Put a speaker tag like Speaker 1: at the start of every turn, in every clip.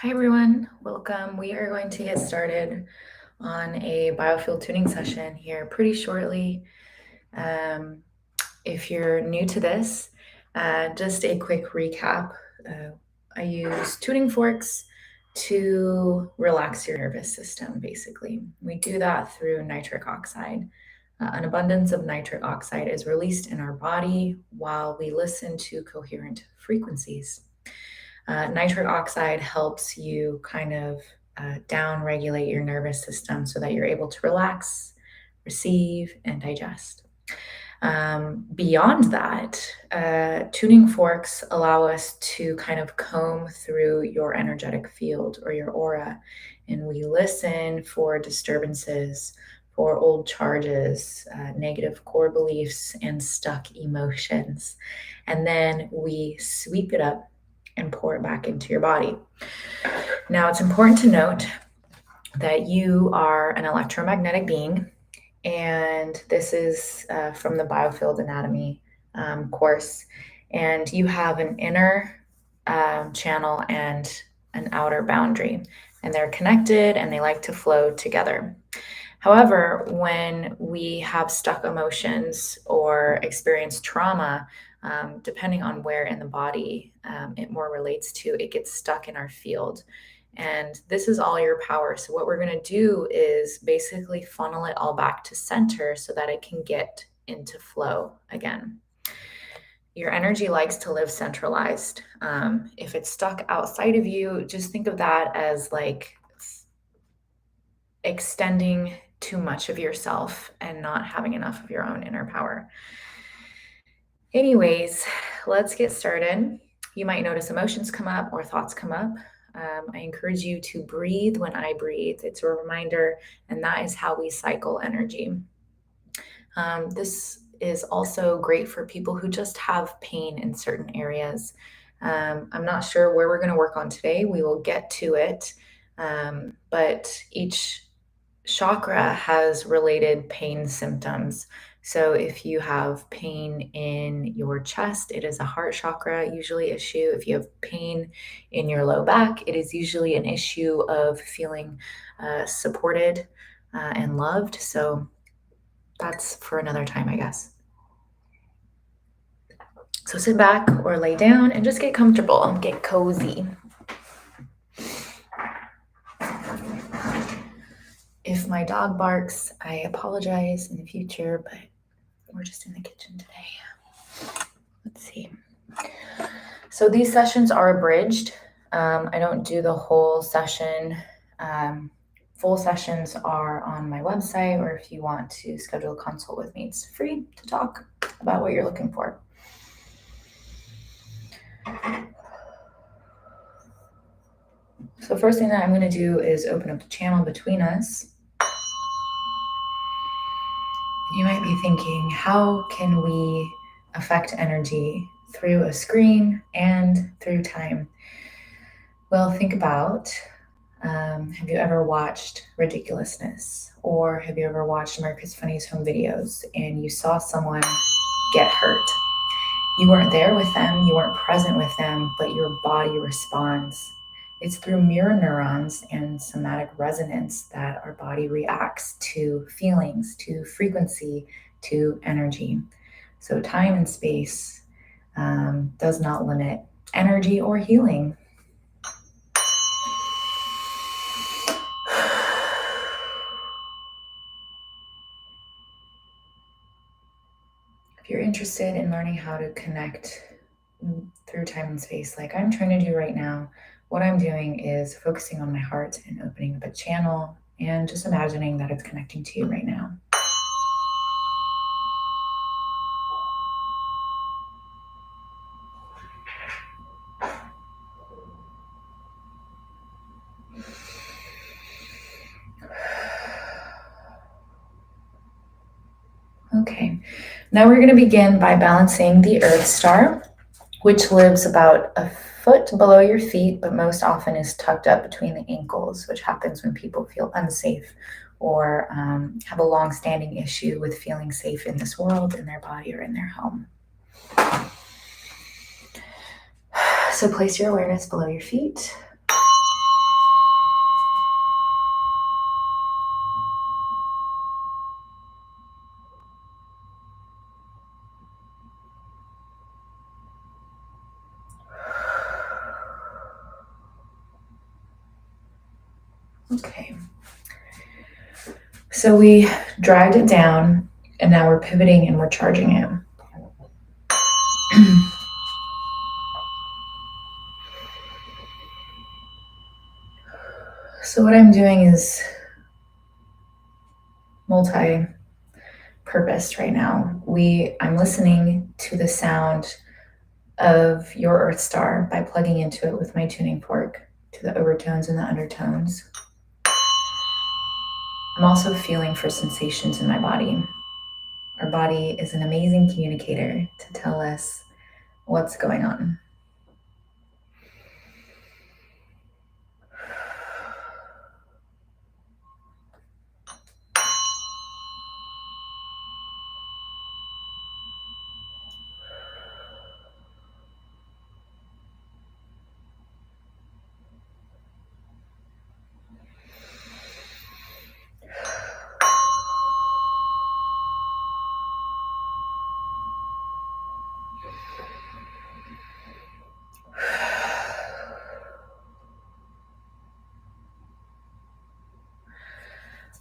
Speaker 1: Hi everyone, welcome. We are going to get started on a BioField tuning session here pretty shortly. If you're new to this, just a quick recap. I use tuning forks to relax your nervous system, basically. We do that through nitric oxide. An abundance of nitric oxide is released in our body while we listen to coherent frequencies. Nitric oxide helps you kind of down regulate your nervous system so that you're able to relax, receive, and digest. Beyond that, tuning forks allow us to kind of comb through your energetic field or your aura, and we listen for disturbances, for old charges, negative core beliefs, and stuck emotions. And then we sweep it up and pour it back into your body. Now, it's important to note that you are an electromagnetic being, and this is from the BioField Anatomy course. And you have an inner channel and an outer boundary, and they're connected and they like to flow together. However, when we have stuck emotions or experience trauma, depending on where in the body it more relates to, it gets stuck in our field. And this is all your power. So, what we're going to do is basically funnel it all back to center so that it can get into flow again. Your energy likes to live centralized. If it's stuck outside of you, just think of that as like extending too much of yourself and not having enough of your own inner power. Anyways, let's get started. You might notice emotions come up or thoughts come up. I encourage you to breathe when I breathe. It's a reminder, and that is how we cycle energy. This is also great for people who just have pain in certain areas. I'm not sure where we're going to work on today. We will get to it. But each chakra has related pain symptoms. So if you have pain in your chest, it is a heart chakra usually issue. If you have pain in your low back, it is usually an issue of feeling supported and loved. So that's for another time, I guess. So sit back or lay down and just get comfortable, get cozy. If my dog barks, I apologize in the future, but we're just in the kitchen today. Let's see. So these sessions are abridged. I don't do the whole session. Full sessions are on my website, or if you want to schedule a consult with me, it's free to talk about what you're looking for. So first thing that I'm going to do is open up the channel between us. You might be thinking, how can we affect energy through a screen and through time? Well, think about, have you ever watched Ridiculousness? Or have you ever watched America's Funniest Home Videos and you saw someone get hurt? You weren't there with them, you weren't present with them, but your body responds. It's through mirror neurons and somatic resonance that our body reacts to feelings, to frequency, to energy. So time and space does not limit energy or healing. If you're interested in learning how to connect through time and space, like I'm trying to do right now, what I'm doing is focusing on my heart and opening up a channel and just imagining that it's connecting to you right now. Okay, now we're going to begin by balancing the Earth Star, which lives about a foot below your feet, but most often is tucked up between the ankles, which happens when people feel unsafe or have a long-standing issue with feeling safe in this world, in their body, or in their home. So place your awareness below your feet. Okay. So we dragged it down, and now we're pivoting and we're charging it. So what I'm doing is multi-purposed right now. I'm listening to the sound of your Earth Star by plugging into it with my tuning fork to the overtones and the undertones. I'm also feeling for sensations in my body. Our body is an amazing communicator to tell us what's going on.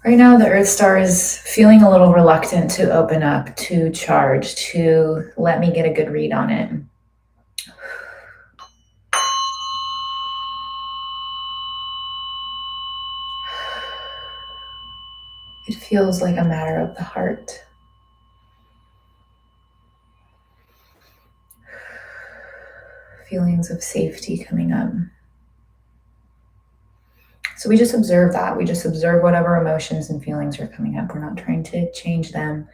Speaker 1: Right now, the Earth Star is feeling a little reluctant to open up, to charge, to let me get a good read on it. It feels like a matter of the heart. Feelings of safety coming up. So we just observe that. We just observe whatever emotions and feelings are coming up. We're not trying to change them.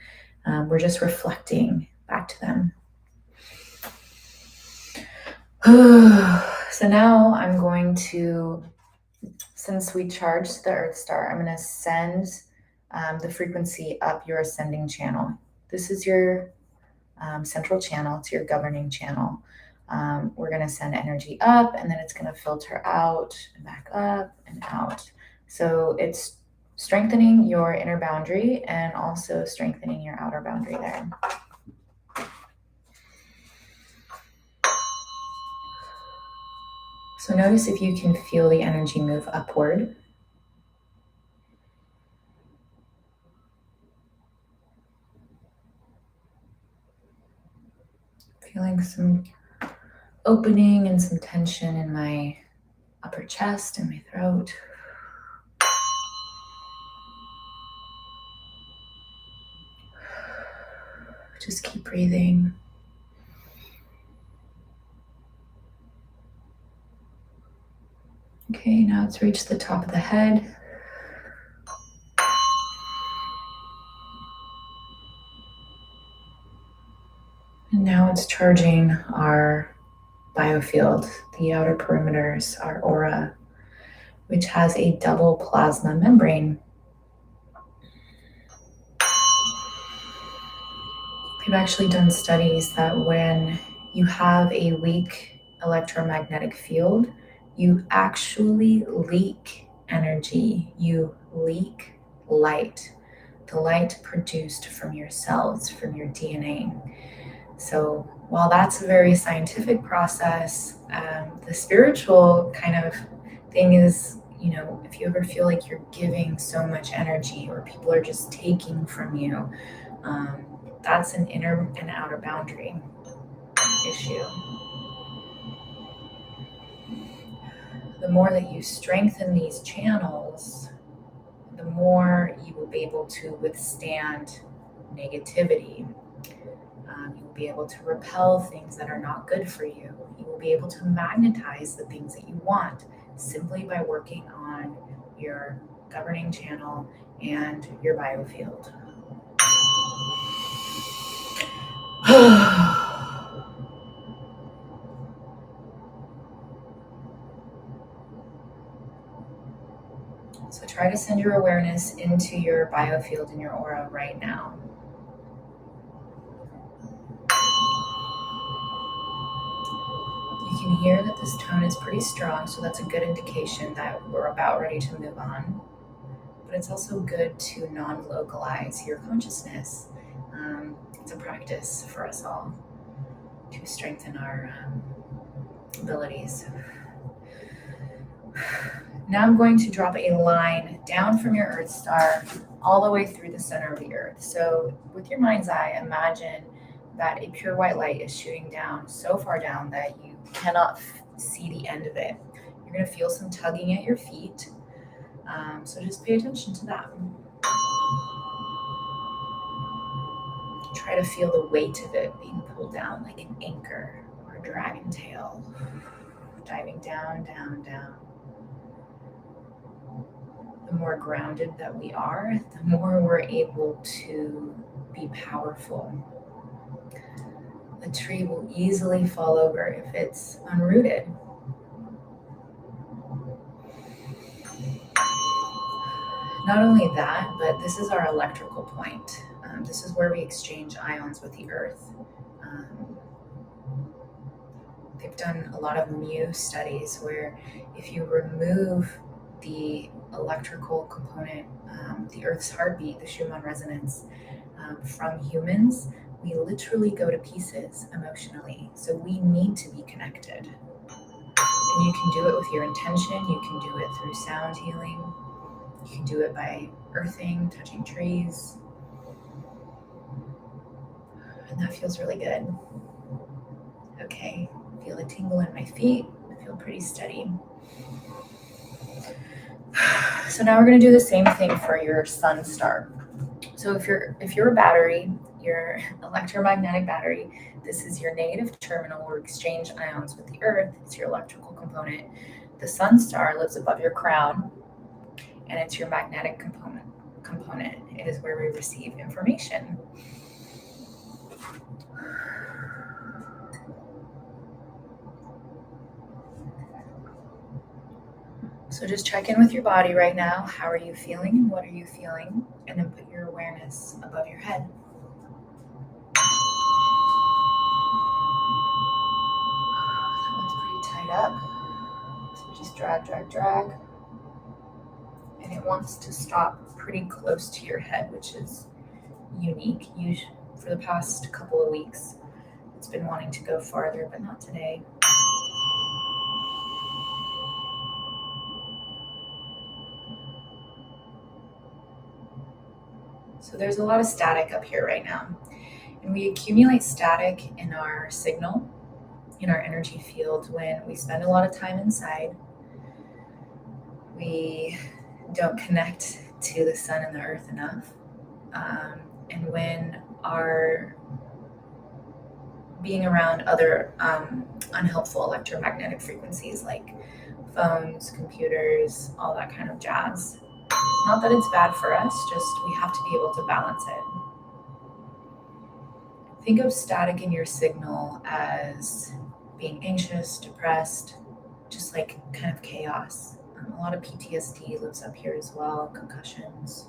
Speaker 1: We're just reflecting back to them. So now I'm going to, since we charged the Earth Star, I'm going to send the frequency up your ascending channel. This is your central channel. It's your governing channel. We're going to send energy up, and then it's going to filter out and back up and out. So it's strengthening your inner boundary and also strengthening your outer boundary there. So notice if you can feel the energy move upward. Feeling some opening and some tension in my upper chest and my throat. Just keep breathing. Okay, now it's reached the top of the head. And now it's charging our BioField, the outer perimeters, our aura, which has a double plasma membrane. We've actually done studies that when you have a weak electromagnetic field, you actually leak energy, you leak light, the light produced from your cells, from your DNA. So while that's a very scientific process, the spiritual kind of thing is, if you ever feel like you're giving so much energy or people are just taking from you, that's an inner and outer boundary issue. The more that you strengthen these channels, the more you will be able to withstand negativity. You will be able to repel things that are not good for you. You will be able to magnetize the things that you want simply by working on your governing channel and your BioField. So try to send your awareness into your BioField and your aura right now. You can hear that this tone is pretty strong, so that's a good indication that we're about ready to move on. But it's also good to non-localize your consciousness. It's a practice for us all to strengthen our abilities. Now I'm going to drop a line down from your Earth star all the way through the center of the Earth. So with your mind's eye, imagine that a pure white light is shooting down so far down that you cannot see the end of it. You're going to feel some tugging at your feet. So just pay attention to that. Try to feel the weight of it being pulled down like an anchor or a dragon tail, diving down, down, down. The more grounded that we are, the more we're able to be powerful. A tree will easily fall over if it's unrooted. Not only that, but this is our electrical point. This is where we exchange ions with the earth. They've done a lot of mu studies where if you remove the electrical component, the earth's heartbeat, the Schumann resonance, from humans, we literally go to pieces emotionally. So we need to be connected. And you can do it with your intention. You can do it through sound healing. You can do it by earthing, touching trees. And that feels really good. Okay, feel a tingle in my feet. I feel pretty steady. So now we're going to do the same thing for your sun star. So if you're a battery, your electromagnetic battery, this is your negative terminal where exchange ions with the earth. It's your electrical component. The sun star lives above your crown, and it's your magnetic component. It is where we receive information. So just check in with your body right now. How are you feeling and what are you feeling? And then put your awareness above your head. That one's pretty tight up. So just drag, drag, drag. And it wants to stop pretty close to your head, which is unique. For the past couple of weeks, it's been wanting to go farther, but not today. So there's a lot of static up here right now. And we accumulate static in our signal, in our energy field, when we spend a lot of time inside. We don't connect to the sun and the earth enough. And when our being around other unhelpful electromagnetic frequencies like phones, computers, all that kind of jazz. Not that it's bad for us, just we have to be able to balance it. Think of static in your signal as being anxious, depressed, just like kind of chaos. A lot of PTSD lives up here as well, concussions.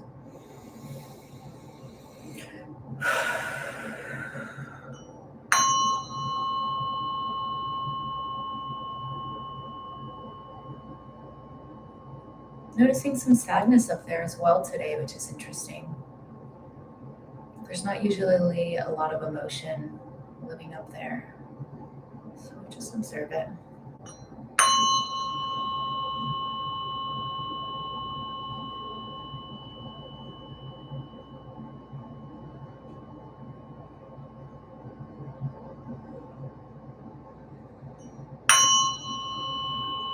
Speaker 1: Noticing some sadness up there as well today, which is interesting. There's not usually a lot of emotion living up there, so just observe it.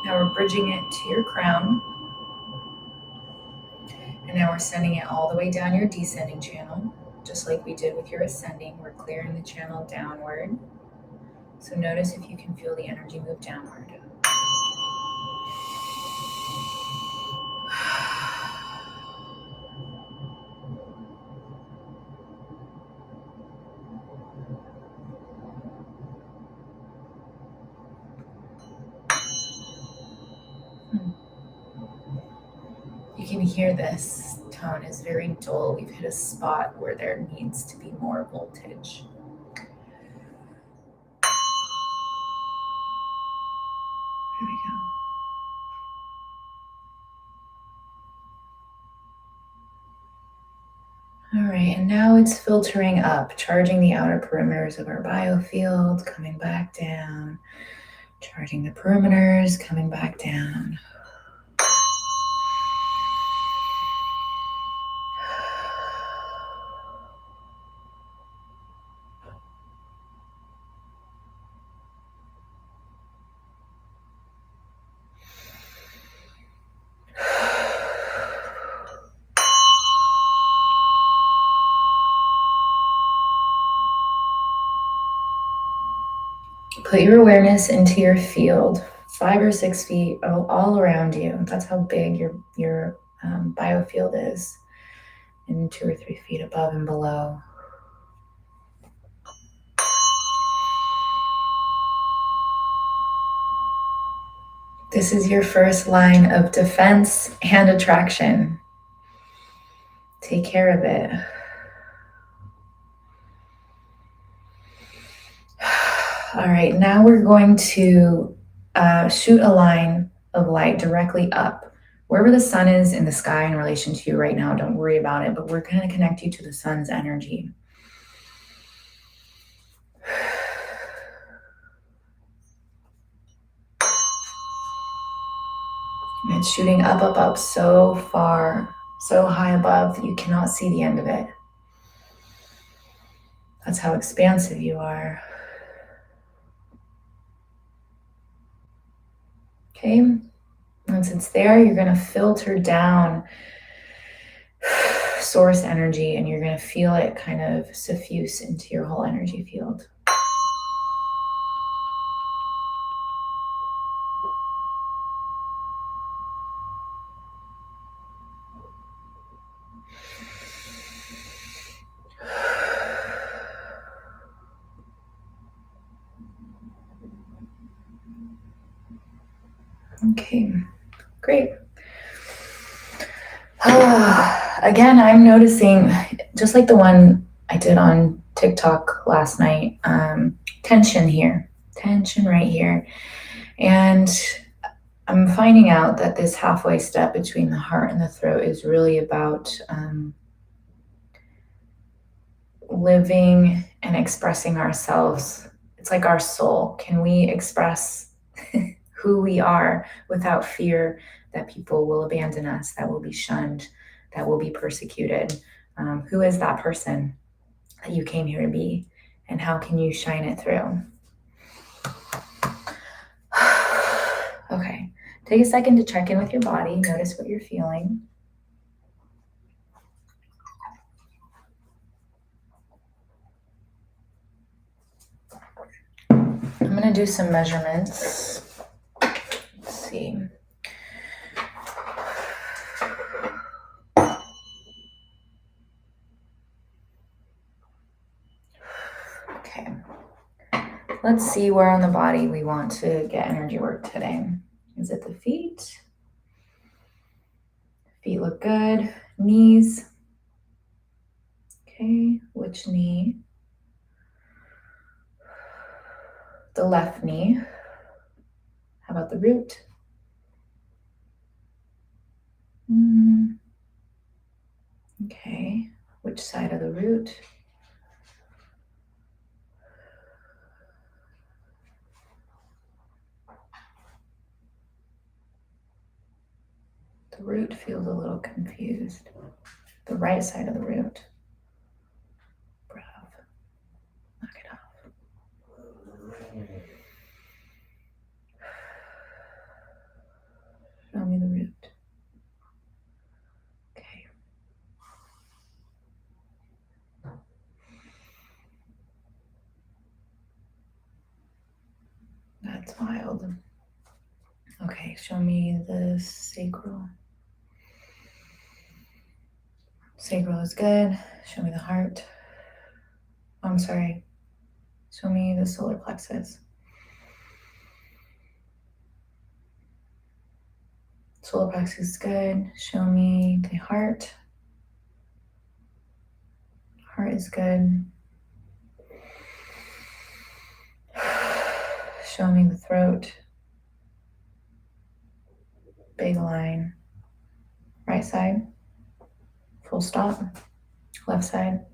Speaker 1: Now we're bridging it to your crown. And now we're sending it all the way down your descending channel, just like we did with your ascending. We're clearing the channel downward. So notice if you can feel the energy move downward. You can hear this tone is very dull. We've hit a spot where there needs to be more voltage. There we go. All right, and now it's filtering up, charging the outer perimeters of our BioField, coming back down, charging the perimeters, coming back down. Put your awareness into your field, 5 or 6 feet all around you. That's how big your biofield is, and 2 or 3 feet above and below. This is your first line of defense and attraction. Take care of it. All right, now we're going to shoot a line of light directly up. Wherever the sun is in the sky in relation to you right now, don't worry about it, but we're going to connect you to the sun's energy. And it's shooting up, up, up so far, so high above that you cannot see the end of it. That's how expansive you are. Okay, once it's there, you're going to filter down source energy, and you're going to feel it kind of suffuse into your whole energy field. Okay, great. Again, I'm noticing, just like the one I did on TikTok last night, tension here, tension right here. And I'm finding out that this halfway step between the heart and the throat is really about living and expressing ourselves. It's like our soul. Can we express who we are without fear that people will abandon us, that will be shunned, that will be persecuted? Who is that person that you came here to be? And how can you shine it through? Okay, take a second to check in with your body. Notice what you're feeling. I'm going to do some measurements. Let's see. Okay. Let's see where on the body we want to get energy work today. Is it the feet? Feet look good. Knees. Okay, which knee? The left knee. How about the root? Okay, which side of the root? The root feels a little confused. The right side of the root. Bravo. Knock it off. Show me the root. Okay. That's wild. Okay, show me the sacral. Sacral is good. Show me the heart. Oh, I'm sorry. Show me the solar plexus. Solar plexus is good. Show me the heart. Heart is good. Show me the throat. Big line. Right side. Full stop. Left side.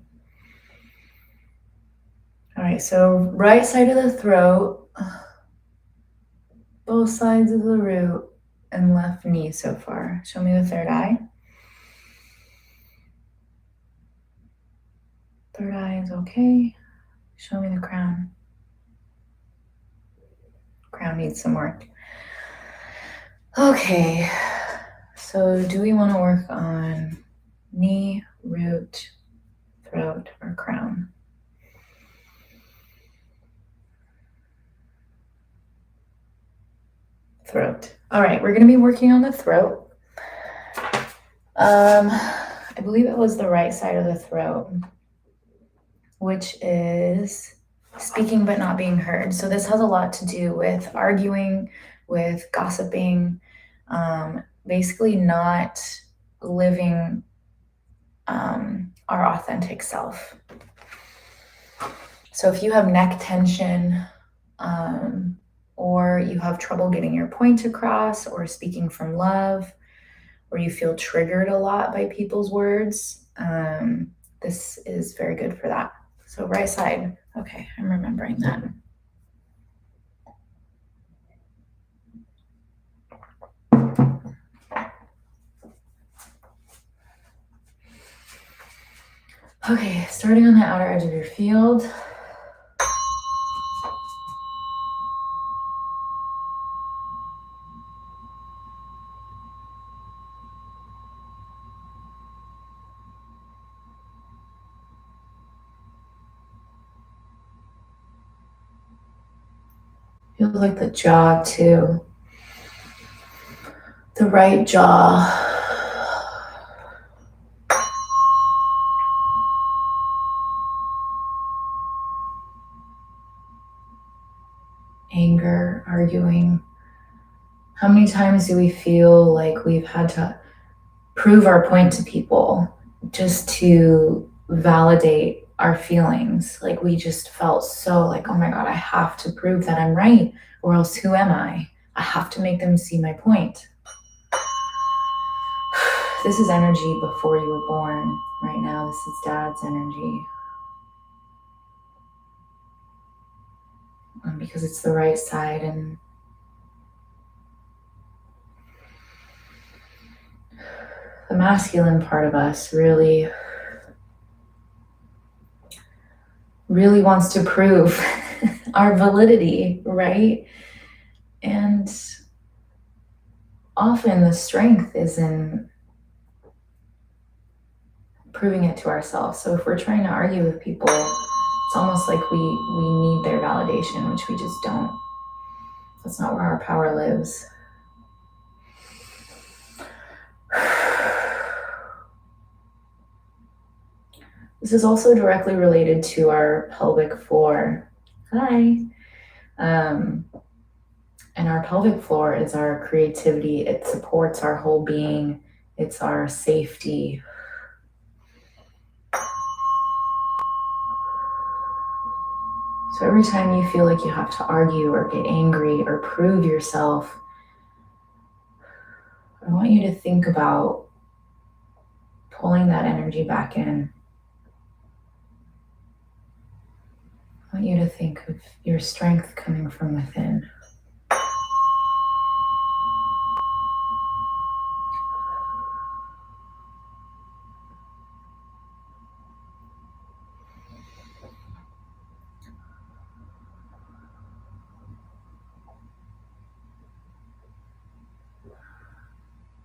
Speaker 1: All right, so right side of the throat, both sides of the root, and left knee so far. Show me the third eye. Third eye is okay. Show me the crown. Crown needs some work. Okay, so do we want to work on knee, root, throat, or crown? throat. All right, we're going to be working on the throat. I believe it was the right side of the throat, which is speaking but not being heard. So this has a lot to do with arguing, with gossiping, basically not living our authentic self. So if you have neck tension, or you have trouble getting your point across, or speaking from love, or you feel triggered a lot by people's words, this is very good for that. So right side. Okay, I'm remembering that. Okay, starting on the outer edge of your field. Feels like the jaw too. The right jaw. Anger, arguing. How many times do we feel like we've had to prove our point to people just to validate our feelings? Like we just felt so like, oh my God, I have to prove that I'm right, or else who am I? I have to make them see my point. This is energy before you were born. Right now, this is Dad's energy. Because it's the right side, and the masculine part of us really wants to prove our validity, right? And often the strength is in proving it to ourselves. So if we're trying to argue with people, it's almost like we need their validation, which we just don't. That's not where our power lives. This is also directly related to our pelvic floor. Hi. And our pelvic floor is our creativity. It supports our whole being. It's our safety. So every time you feel like you have to argue or get angry or prove yourself, I want you to think about pulling that energy back in. I want you to think of your strength coming from within.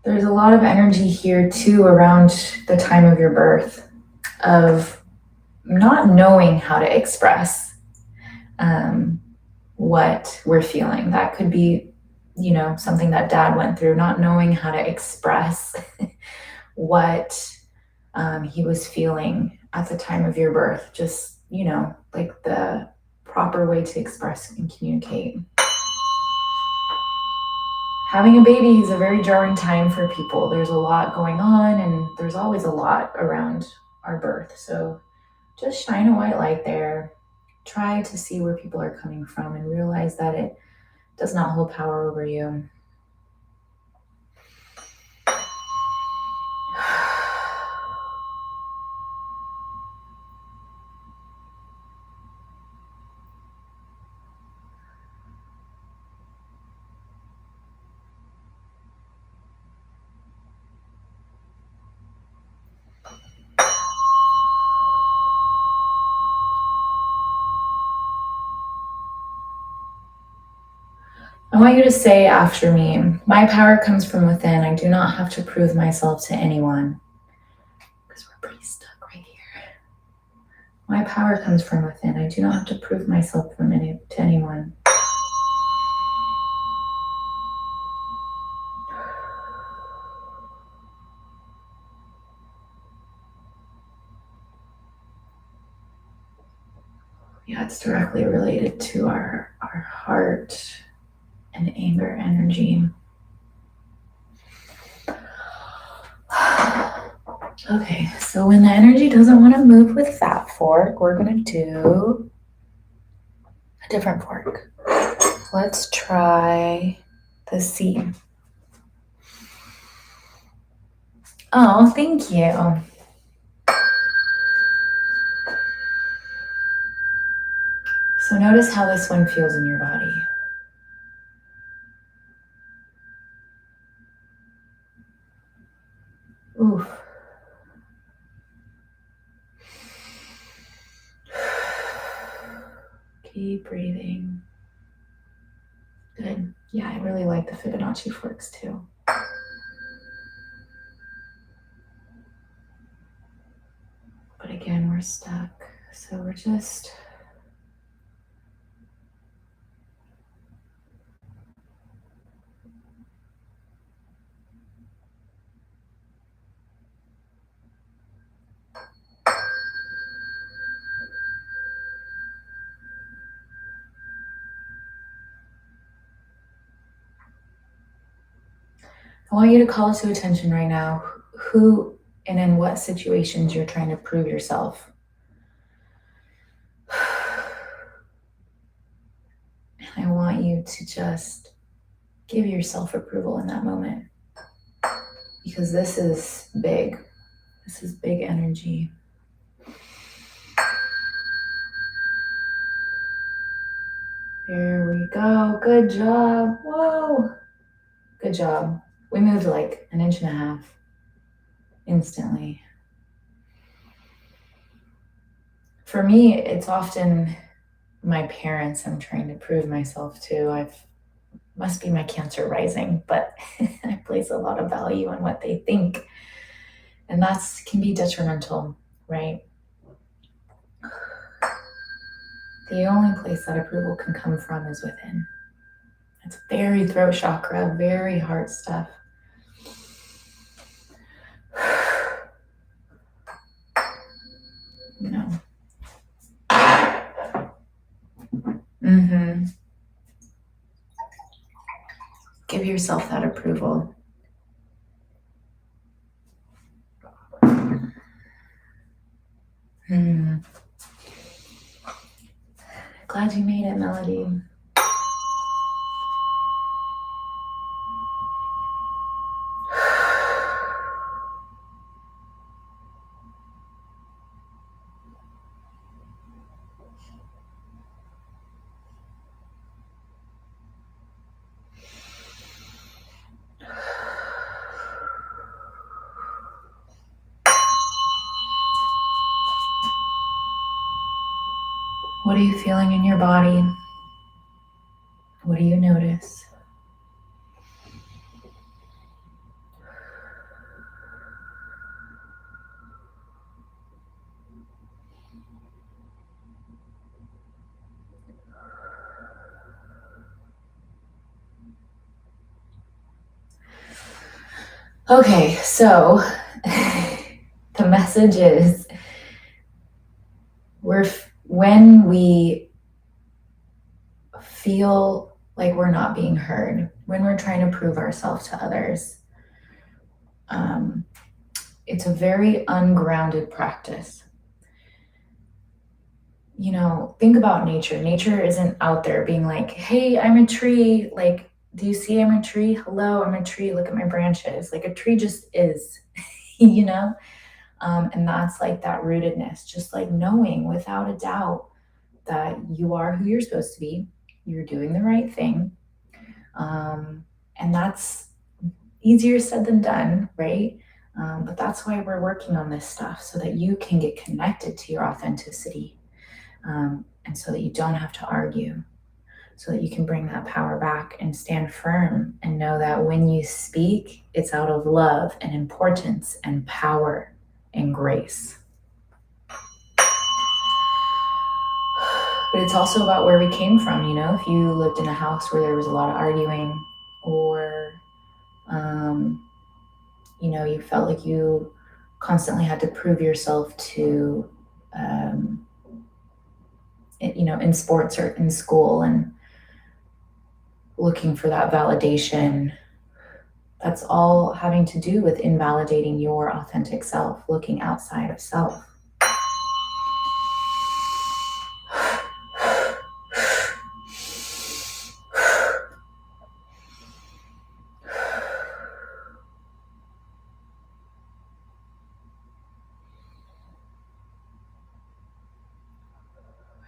Speaker 1: There's a lot of energy here too around the time of your birth of not knowing how to express what we're feeling. That could be, something that Dad went through, not knowing how to express what he was feeling at the time of your birth. Just, like the proper way to express and communicate. Having a baby is a very jarring time for people. There's a lot going on, and there's always a lot around our birth. So just shine a white light there. Try to see where people are coming from and realize that it does not hold power over you. I want you to say after me, my power comes from within. I do not have to prove myself to anyone. Because we're pretty stuck right here. My power comes from within. I do not have to prove myself to anyone. Yeah, it's directly related to our heart and anger energy. Okay, so when the energy doesn't want to move with that fork, we're going to do a different fork. Let's try the C. Oh, thank you. So notice how this one feels in your body. Oof. Keep breathing. Good. Yeah, I really like the Fibonacci forks too. But again, we're stuck. So we're just I want you to call to attention right now who and in what situations you're trying to prove yourself. I want you to just give yourself approval in that moment, because this is big. This is big energy. There we go. Good job. Whoa. Good job. We moved like 1.5 inches instantly. For me, it's often my parents I'm trying to prove myself to. Must be my Cancer rising, but I place a lot of value on what they think. And that can be detrimental, right? The only place that approval can come from is within. It's very throat chakra, very heart stuff. You know. Give yourself that approval. Glad you made it, Melody. What are you feeling in your body? What do you notice? Okay, so the message is when we feel like we're not being heard, when we're trying to prove ourselves to others, it's a very ungrounded practice. You know, think about nature. Nature isn't out there being like, hey, I'm a tree. Like, do you see I'm a tree? Hello, I'm a tree. Look at my branches. Like a tree just is, you know? And that's like that rootedness, just like knowing without a doubt that you are who you're supposed to be. You're doing the right thing. And that's easier said than done, right? But that's why we're working on this stuff, so that you can get connected to your authenticity, and so that you don't have to argue, so that you can bring that power back and stand firm and know that when you speak, it's out of love and importance and power and grace. But it's also about where we came from. You know, if you lived in a house where there was a lot of arguing, or you know, you felt like you constantly had to prove yourself to in sports or in school and looking for that validation. That's all having to do with invalidating your authentic self, looking outside of self.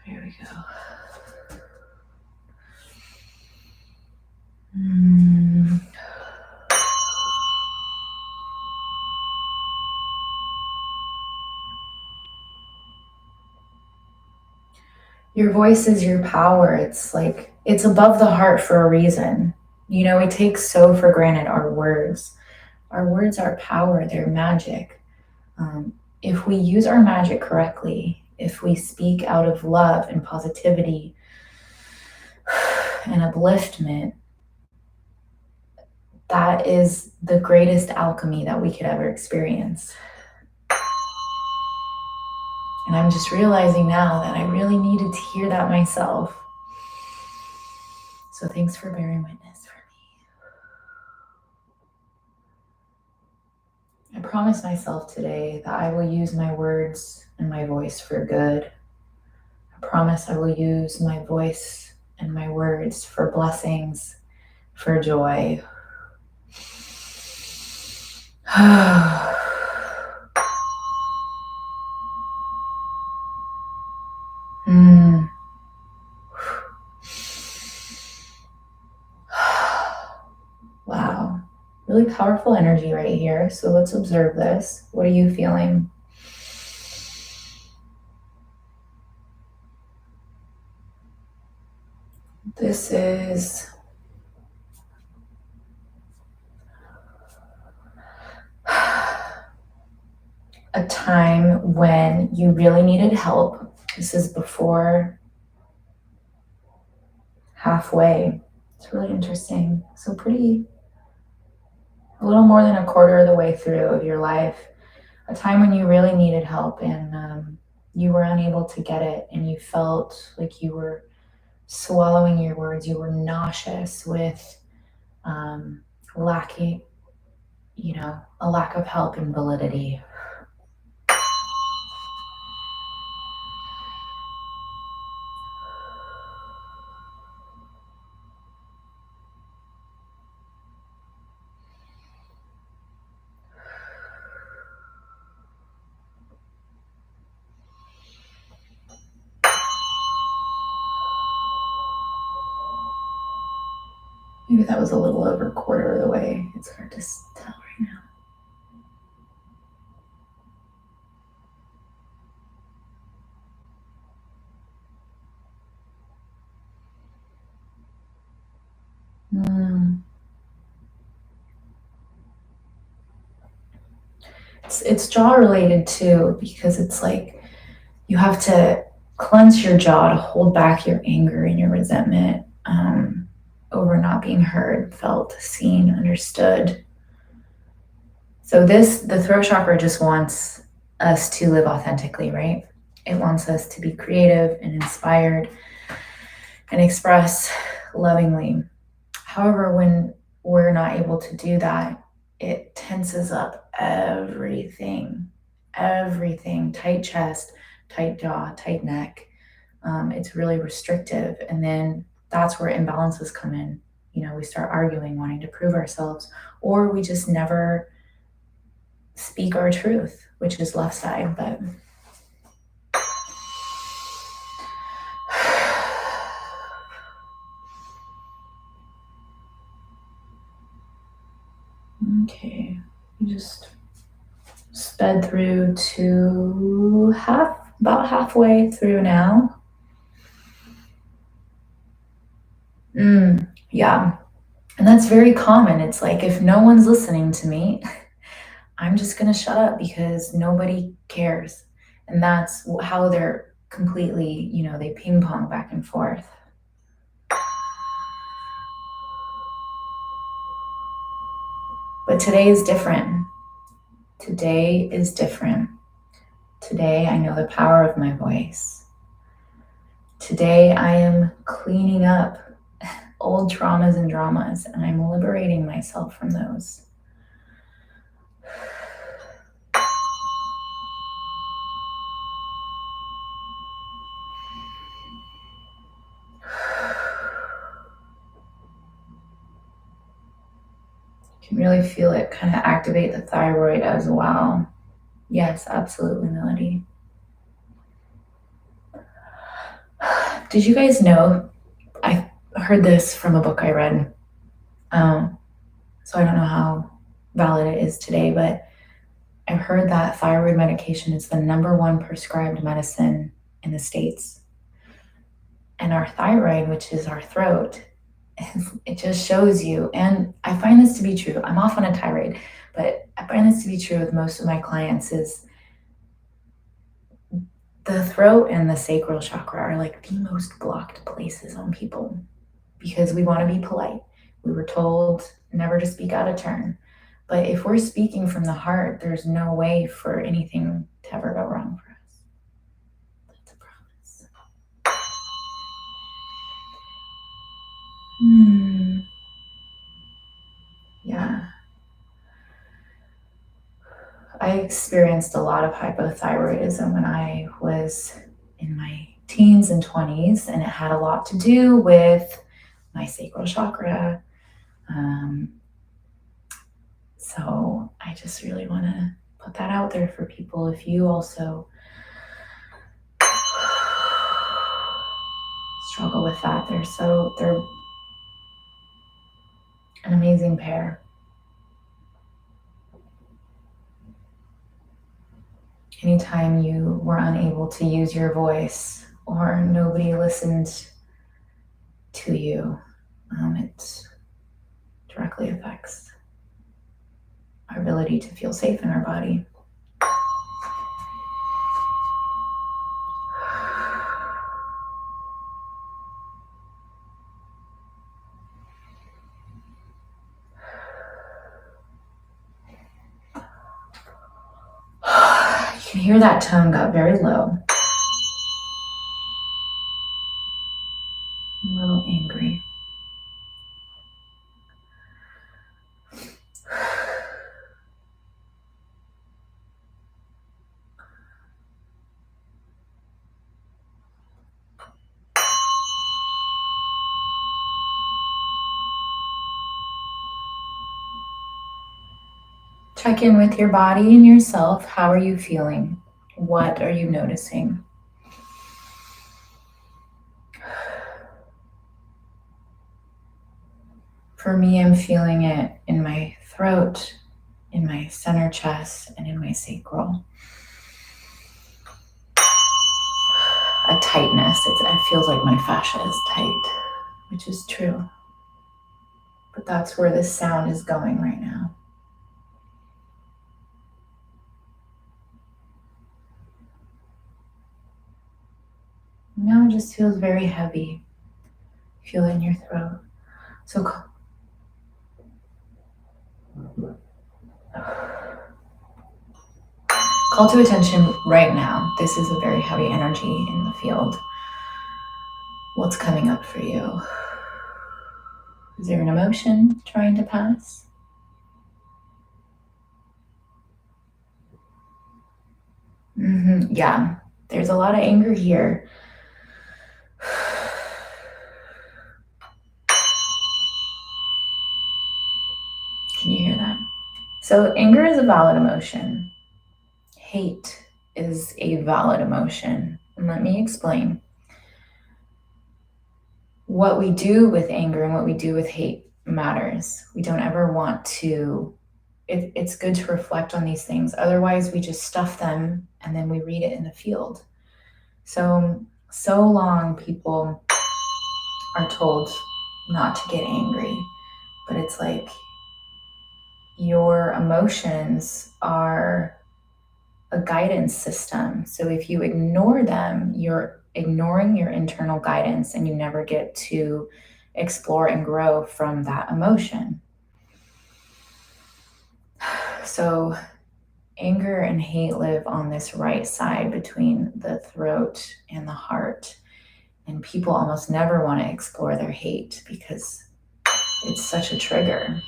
Speaker 1: Here we go. Your voice is your power. It's like, it's above the heart for a reason. We take so for granted our words. Our words are power, they're magic. If we use our magic correctly, if we speak out of love and positivity and upliftment, that is the greatest alchemy that we could ever experience. And I'm just realizing now that I really needed to hear that myself. So thanks for bearing witness for me. I promise myself today that I will use my words and my voice for good. I promise I will use my voice and my words for blessings, for joy. Wow, really powerful energy right here. So let's observe this. What are you feeling? This is a time when you really needed help. This is before halfway. It's really interesting. So a little more than a quarter of the way through of your life, a time when you really needed help and you were unable to get it, and you felt like you were swallowing your words. You were nauseous with lacking, a lack of help and validity. Maybe that was a little over a quarter of the way. It's hard to tell right now. It's jaw related too, because it's like you have to clench your jaw to hold back your anger and your resentment over not being heard, felt, seen, understood. So the throat chakra just wants us to live authentically, right? It wants us to be creative and inspired and express lovingly. However, when we're not able to do that, it tenses up everything, tight chest, tight jaw, tight neck. It's really restrictive. And then that's where imbalances come in. We start arguing, wanting to prove ourselves, or we just never speak our truth, which is left side. But okay, you just sped through to about halfway through now. Yeah. And that's very common. It's like, if no one's listening to me, I'm just going to shut up because nobody cares. And that's how they're completely, they ping pong back and forth. But today is different. Today is different. Today, I know the power of my voice. Today I am cleaning up old traumas and dramas, and I'm liberating myself from those. You can really feel it kind of activate the thyroid as well. Yes, absolutely, Melody. Did you guys know, I heard this from a book I read, so I don't know how valid it is today, but I've heard that thyroid medication is the #1 prescribed medicine in the States. And our thyroid, which is our throat, it just shows you, and I find this to be true. I'm off on a tirade, but I find this to be true with most of my clients is the throat and the sacral chakra are like the most blocked places on people because we want to be polite. We were told never to speak out of turn. But if we're speaking from the heart, there's no way for anything to ever go wrong for us. That's a promise. Yeah. I experienced a lot of hypothyroidism when I was in my teens and 20s, and it had a lot to do with my sacral chakra. So I just really want to put that out there for people. If you also struggle with that, they're an amazing pair. Anytime you were unable to use your voice or nobody listened to you, it directly affects our ability to feel safe in our body. You can hear that tone got very low. A little angry. Check in with your body and yourself. How are you feeling? What are you noticing? For me, I'm feeling it in my throat, in my center chest, and in my sacral. A tightness. It feels like my fascia is tight, which is true. But that's where this sound is going right now. Now it just feels very heavy. Feel it in your throat. So call to attention right now. This is a very heavy energy in the field. What's coming up for you? Is there an emotion trying to pass? Yeah, there's a lot of anger here. Can you hear that? So anger is a valid emotion. Hate is a valid emotion. And let me explain. What we do with anger and what we do with hate matters. We don't ever want to, it's good to reflect on these things. Otherwise, we just stuff them and then we read it in the field. So long people are told not to get angry, but it's like your emotions are a guidance system. So if you ignore them, you're ignoring your internal guidance and you never get to explore and grow from that emotion. So anger and hate live on this right side between the throat and the heart. And people almost never want to explore their hate because it's such a trigger.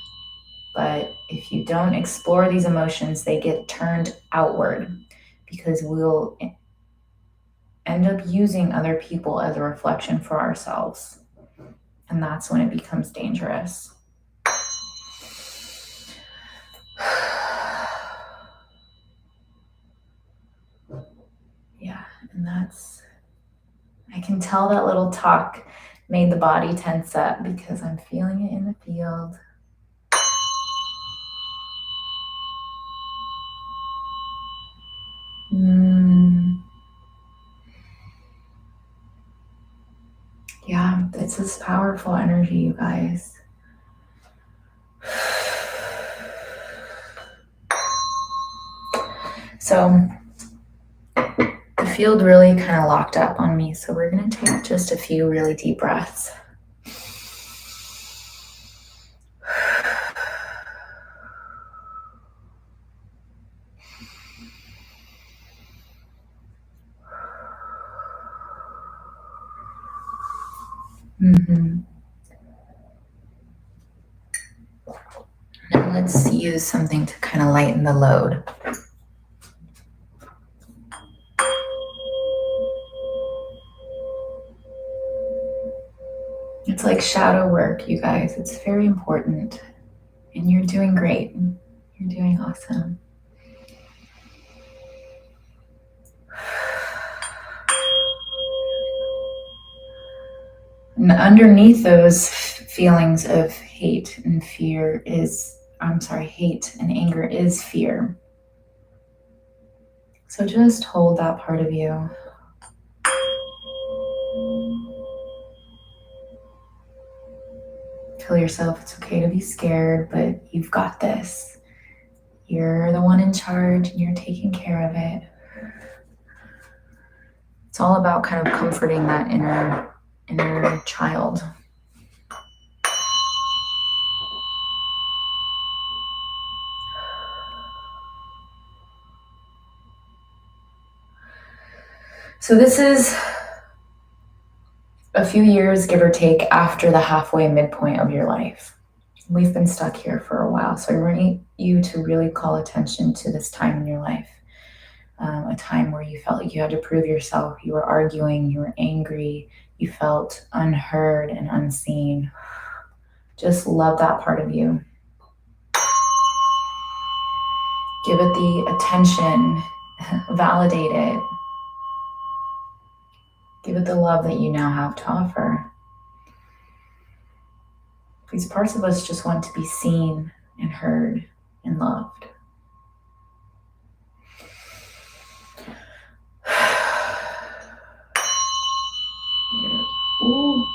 Speaker 1: But if you don't explore these emotions, they get turned outward because we'll end up using other people as a reflection for ourselves. And that's when it becomes dangerous. Yeah, and I can tell that little talk made the body tense up because I'm feeling it in the field. Yeah, it's this powerful energy, you guys. So the field really kind of locked up on me. So we're going to take just a few really deep breaths. Now let's use something to kind of lighten the load. It's like shadow work, you guys. It's very important. And you're doing great. You're doing awesome. And underneath those feelings of hate and fear hate and anger is fear. So just hold that part of you. Tell yourself it's okay to be scared, but you've got this. You're the one in charge and you're taking care of it. It's all about kind of comforting that inner child. So this is a few years, give or take, after the halfway midpoint of your life. We've been stuck here for a while, so I want you to really call attention to this time in your life. A time where you felt like you had to prove yourself, you were arguing, you were angry, you felt unheard and unseen. Just love that part of you. Give it the attention, validate it. Give it the love that you now have to offer. These parts of us just want to be seen and heard and loved. Ooh.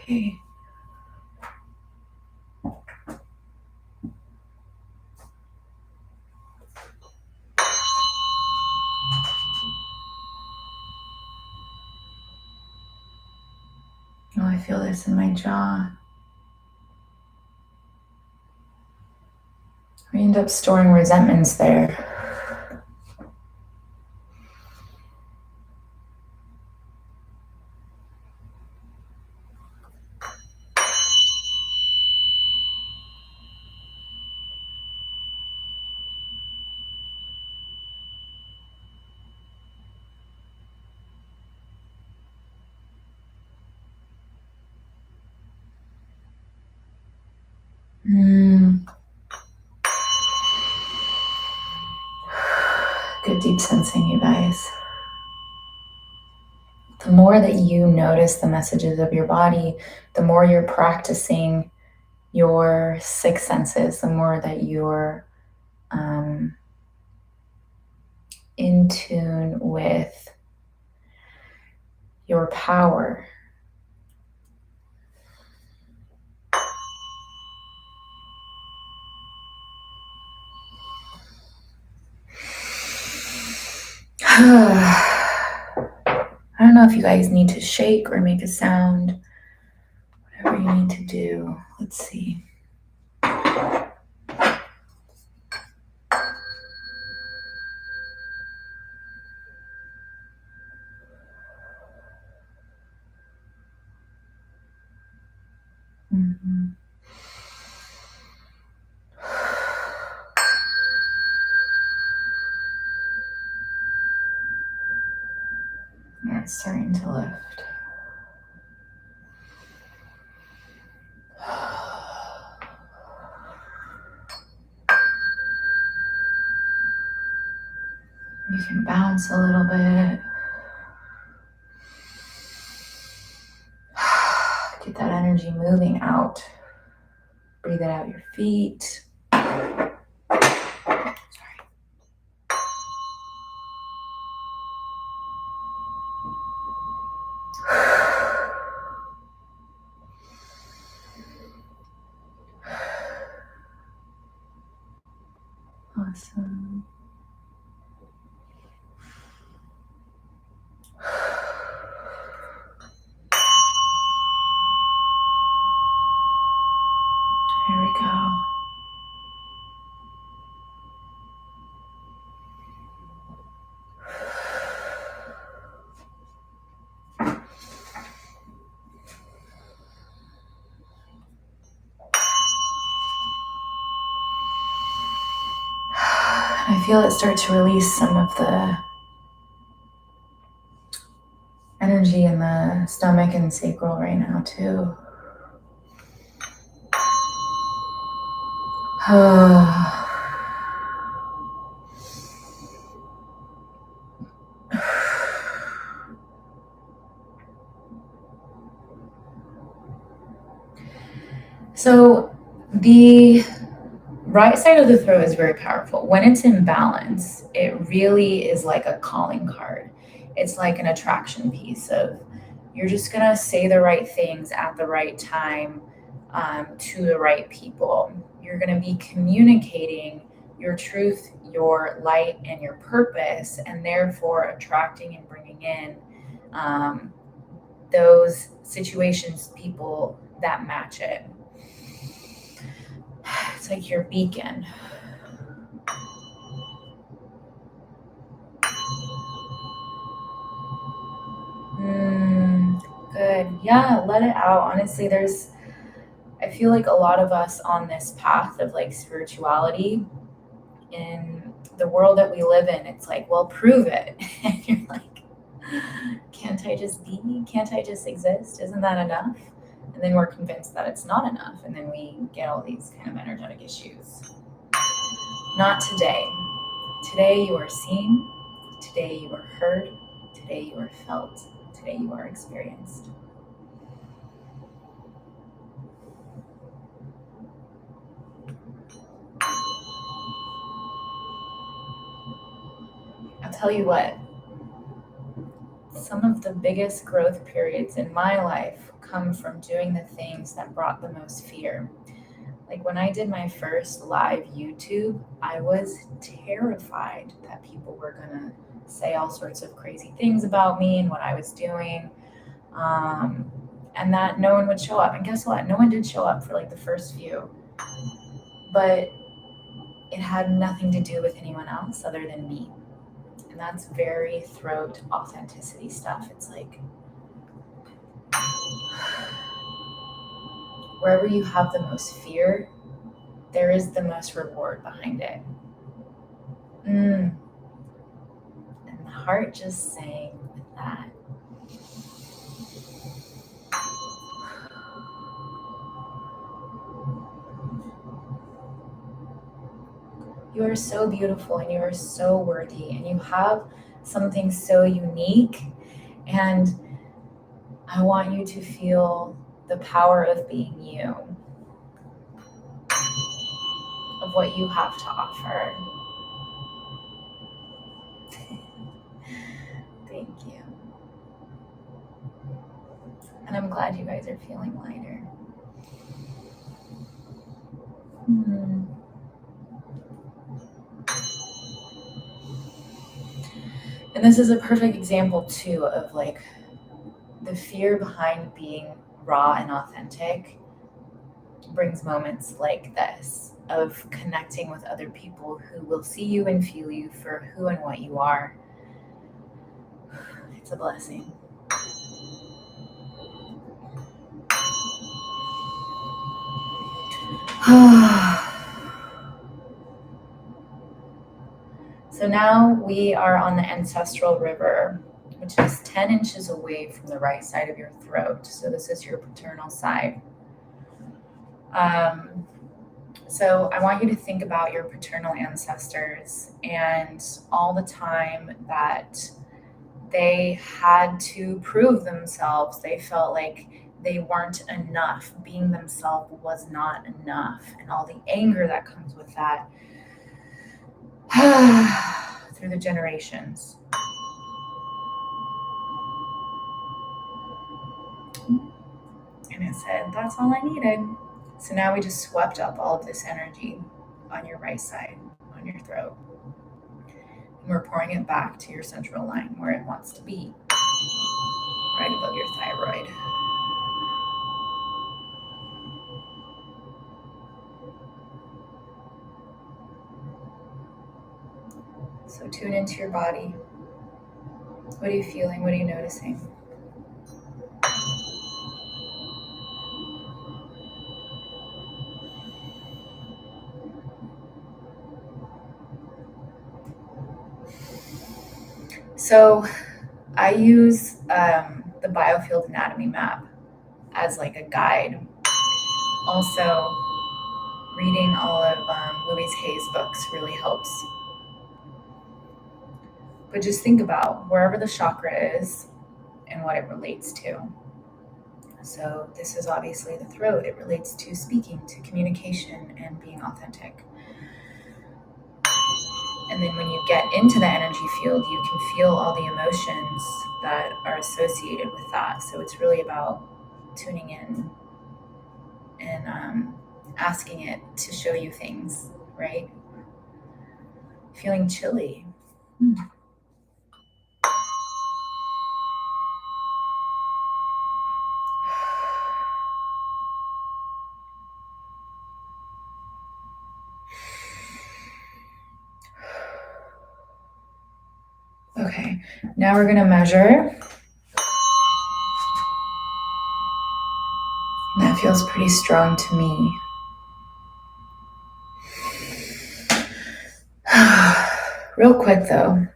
Speaker 1: Okay. Oh, I feel this in my jaw. We end up storing resentments there. Good deep sensing, you guys. The more that you notice the messages of your body, the more you're practicing your sixth senses, the more that you're in tune with your power. I don't don't know if you guys need to shake or make a sound. Whatever you need to do. Let's see. Mm-hmm. Yeah, it's starting to lift. You can bounce a little bit. Get that energy moving out. Breathe it out your feet. Sorry. Awesome. Here we go. I feel it start to release some of the energy in the stomach and sacral right now too. So the right side of the throat is very powerful. When it's in balance, it really is like a calling card. It's like an attraction piece of you're just going to say the right things at the right time to the right people. You're going to be communicating your truth, your light, and your purpose, and therefore attracting and bringing in those situations, people that match it. It's like your beacon. Good. Yeah, let it out. Honestly, I feel like a lot of us on this path of like spirituality in the world that we live in, it's like, well, prove it. And you're like, can't I just be? Can't I just exist? Isn't that enough? And then we're convinced that it's not enough. And then we get all these kind of energetic issues. Not today. Today you are seen. Today you are heard. Today you are felt. Today you are experienced. I'll tell you what, some of the biggest growth periods in my life come from doing the things that brought the most fear. Like when I did my first live YouTube, I was terrified that people were gonna say all sorts of crazy things about me and what I was doing. And that no one would show up. And guess what? No one did show up for like the first few. But it had nothing to do with anyone else other than me. And that's very throat authenticity stuff. It's like wherever you have the most fear, there is the most reward behind it. And the heart just sang with that. You are so beautiful and you are so worthy and you have something so unique. And I want you to feel the power of being you, of what you have to offer. Thank you. And I'm glad you guys are feeling lighter. And this is a perfect example too of like the fear behind being raw and authentic brings moments like this of connecting with other people who will see you and feel you for who and what you are. It's a blessing. So now we are on the ancestral river, which is 10 inches away from the right side of your throat. So this is your paternal side. So I want you to think about your paternal ancestors and all the time that they had to prove themselves. They felt like they weren't enough. Being themselves was not enough. And all the anger that comes with that through the generations. And it said, that's all I needed. So now we just swept up all of this energy on your right side, on your throat. And we're pouring it back to your central line where it wants to be, right above your thyroid. So tune into your body. What are you feeling? What are you noticing? So I use the BioField anatomy map as like a guide. Also, reading all of Louise Hay's books really helps. But just think about wherever the chakra is and what it relates to. So this is obviously the throat. It relates to speaking, to communication, and being authentic. And then when you get into the energy field, you can feel all the emotions that are associated with that. So it's really about tuning in and asking it to show you things, right? Feeling chilly. Okay, now we're gonna measure. That feels pretty strong to me. Real quick though,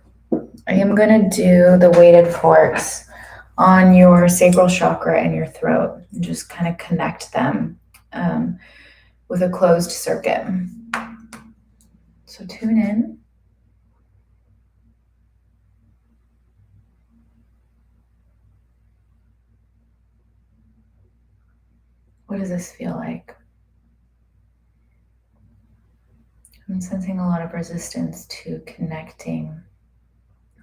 Speaker 1: I am gonna do the weighted forks on your sacral chakra and your throat and just kind of connect them with a closed circuit. So tune in. What does this feel like? I'm sensing a lot of resistance to connecting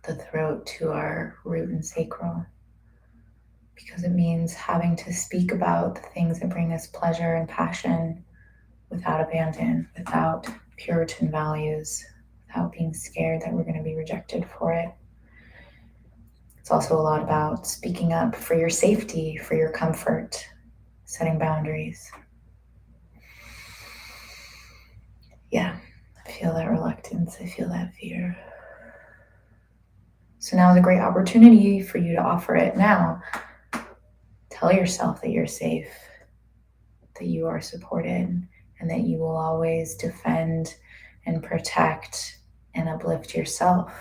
Speaker 1: the throat to our root and sacral because it means having to speak about the things that bring us pleasure and passion without abandon, without Puritan values, without being scared that we're going to be rejected for it. It's also a lot about speaking up for your safety, for your comfort, setting boundaries. Yeah, I feel that reluctance. I feel that fear. So now is a great opportunity for you to offer it now. Tell yourself that you're safe, that you are supported, and that you will always defend and protect and uplift yourself.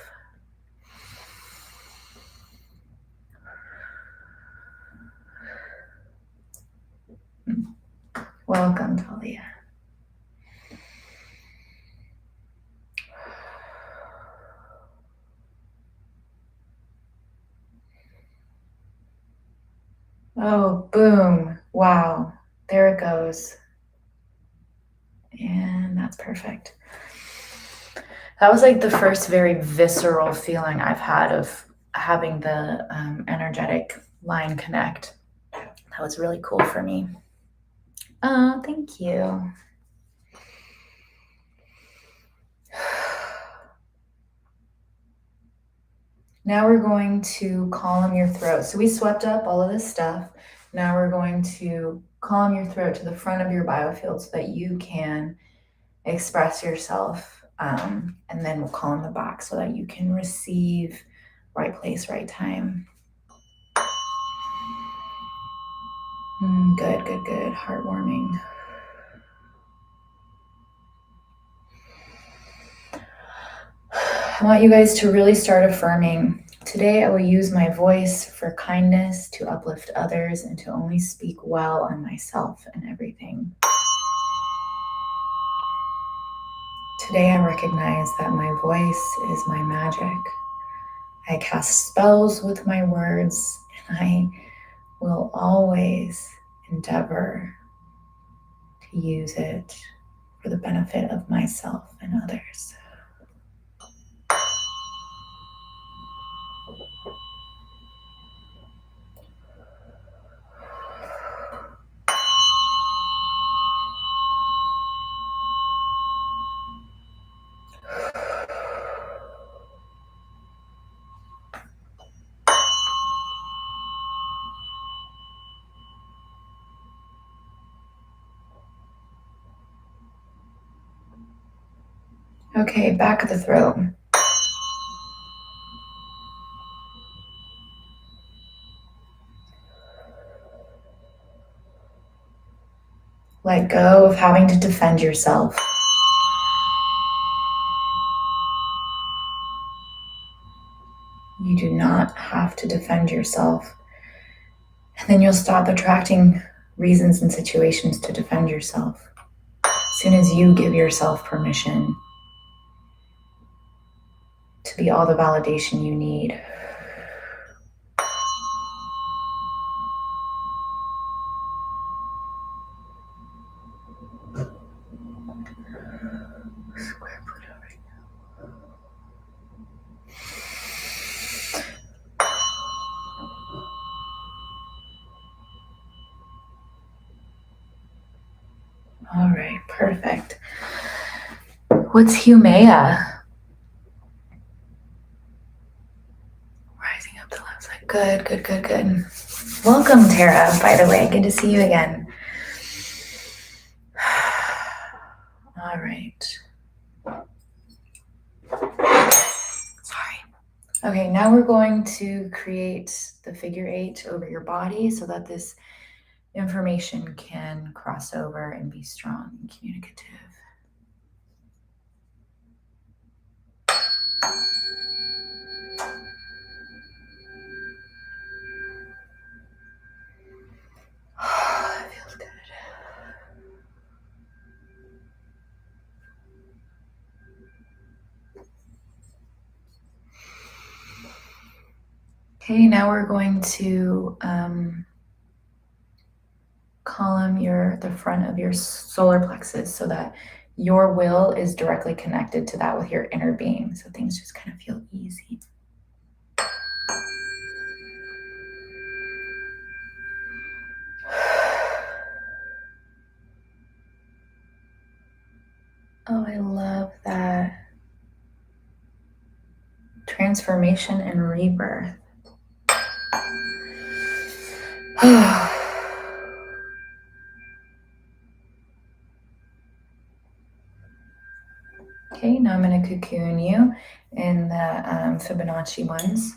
Speaker 1: Welcome, Talia. Oh, boom. Wow. There it goes. And that's perfect. That was like the first very visceral feeling I've had of having the energetic line connect. That was really cool for me. Oh, thank you. Now we're going to calm your throat. So we swept up all of this stuff. Now we're going to calm your throat to the front of your biofield so that you can express yourself. And then we'll calm the back so that you can receive right place, right time. Good, good, good. Heartwarming. I want you guys to really start affirming. Today, I will use my voice for kindness, to uplift others, and to only speak well on myself and everything. Today, I recognize that my voice is my magic. I cast spells with my words, and I will always endeavor to use it for the benefit of myself and others. Okay, back of the throat. Let go of having to defend yourself. You do not have to defend yourself. And then you'll stop attracting reasons and situations to defend yourself. As soon as you give yourself permission to be all the validation you need. All right, perfect. What's Humea? Rising up the left side. Good, good, good, good. Welcome, Tara, by the way. Good to see you again. All right. Sorry. Okay, now we're going to create the figure 8 over your body so that this information can cross over and be strong and communicative. It feels good. Okay, now we're going to column the front of your solar plexus so that your will is directly connected to that with your inner being. So things just kind of feel easy. Oh, I love that. Transformation and rebirth. Okay, now I'm going to cocoon you in the Fibonacci ones.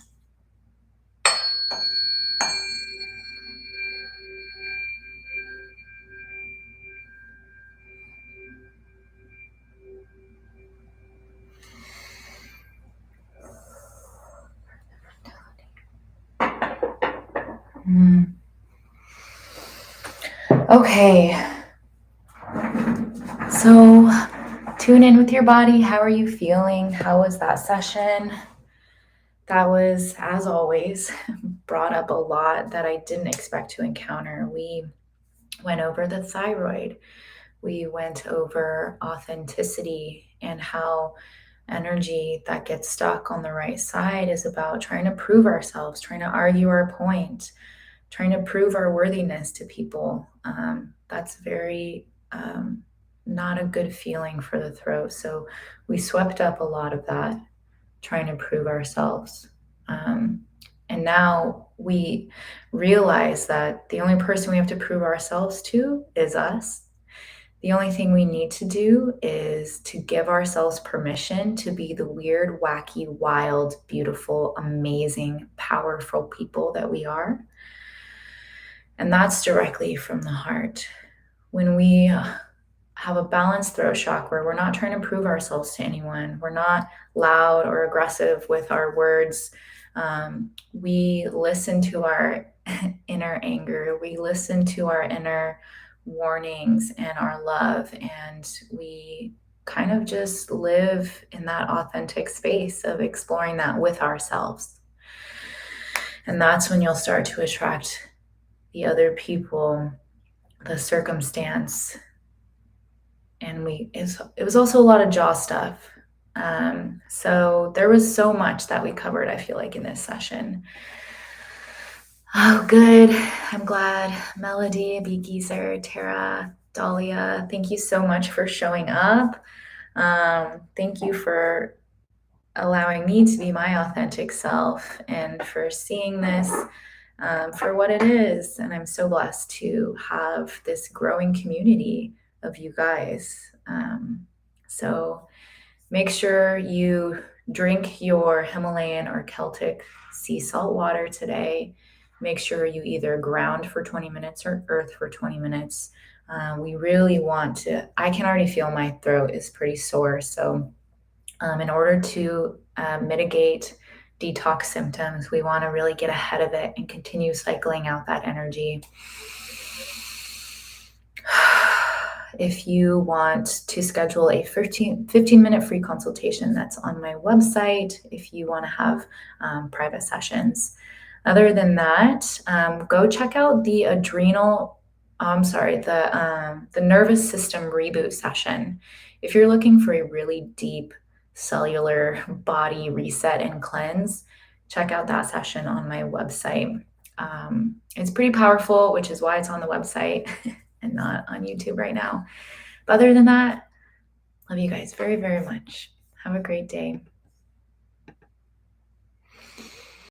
Speaker 1: Okay, so tune in with your body. How are you feeling? How was that session? That was, as always, brought up a lot that I didn't expect to encounter. We went over the thyroid. We went over authenticity and how energy that gets stuck on the right side is about trying to prove ourselves, trying to argue our point, trying to prove our worthiness to people. That's very not a good feeling for the throat. So we swept up a lot of that, trying to prove ourselves. And now we realize that the only person we have to prove ourselves to is us. The only thing we need to do is to give ourselves permission to be the weird, wacky, wild, beautiful, amazing, powerful people that we are. And that's directly from the heart. When we have a balanced throat chakra, we're not trying to prove ourselves to anyone. We're not loud or aggressive with our words. We listen to our inner anger. We listen to our inner warnings and our love. And we kind of just live in that authentic space of exploring that with ourselves. And that's when you'll start to attract the other people, the circumstance. And it was also a lot of jaw stuff. So there was so much that we covered, I feel like, in this session. Oh, good. I'm glad. Melody, Geezer, Tara, Dahlia, thank you so much for showing up. Thank you for allowing me to be my authentic self and for seeing this for what it is. And I'm so blessed to have this growing community of you guys. So make sure you drink your Himalayan or Celtic sea salt water today. Make sure you either ground for 20 minutes or earth for 20 minutes. We really want to, I can already feel my throat is pretty sore. So in order to mitigate detox symptoms, we want to really get ahead of it and continue cycling out that energy. If you want to schedule a 15-minute free consultation, that's on my website if you want to have private sessions. Other than that, go check out the the nervous system reboot session. If you're looking for a really deep cellular body reset and cleanse, check out that session on my website. It's pretty powerful, which is why it's on the website and not on YouTube right now. But other than that, love you guys very, very much. Have a great day.